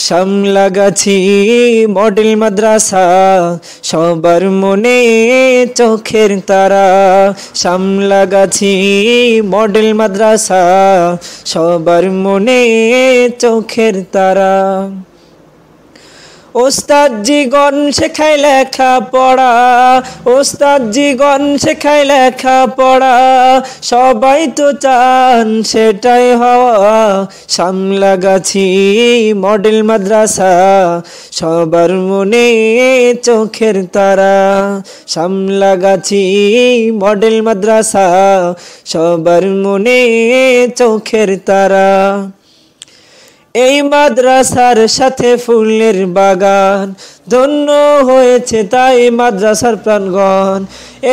শামলাগাছি model মাদ্রাসা সবার মনে চোখের তারা। শামলাগাছি মডেল মাদ্রাসা সবার মনে চোখের তারা। ওস্তাদ জীগণ শেখায় লেখা পড়া, ওস্তাদ জীগণ শেখায় লেখা পড়া, সবাই তো চান সেটাই হওয়া। শামলাগাছি মডেল মাদ্রাসা সবার মনে চোখের তারা। শামলাগাছি মডেল মাদ্রাসা সবার মনে চোখের তারা। এই মাদ্রাসার সাথে ফুলের বাগান, ধন্য হয়েছে তাই মাদ্রাসার প্রাণগণ।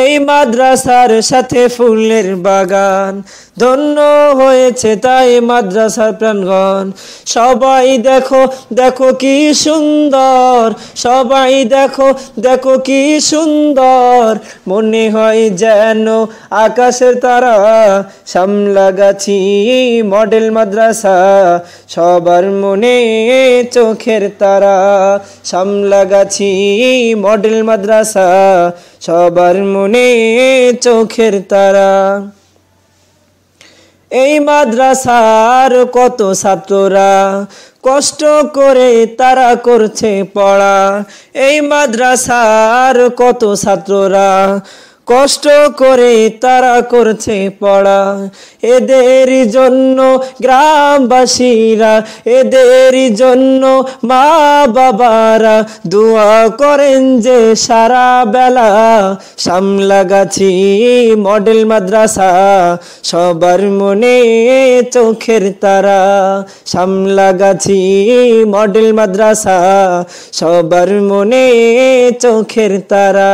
এই মাদ্রাসার সাথে ফুলের বাগান, ধন্য হয়েছে তাই মাদ্রাসার প্রাণগণ। সবাই দেখো দেখো কি সুন্দর, সবাই দেখো দেখো কি সুন্দর, মনে হয় যেন আকাশের তারা। শামলাগাছি মডেল মাদ্রাসা সবার মনে চোখের তারা। শামলাগাছি মডেল মাদ্রাসা সবার মনে চোখের তারা। এই মাদ্রাসার কত ছাত্ররা কষ্ট করে তারা করছে পড়া। এই মাদ্রাসার কত ছাত্ররা কষ্ট করে তারা করছে পড়া। এদের জন্য গ্রামবাসীরা, এদের জন্য মা বাবারা দোয়া করেন যে সারা বেলা। শামলাগাছি মডেল মাদ্রাসা সবার মনে চোখের তারা। শামলাগাছি মডেল মাদ্রাসা সবার মনে চোখের তারা।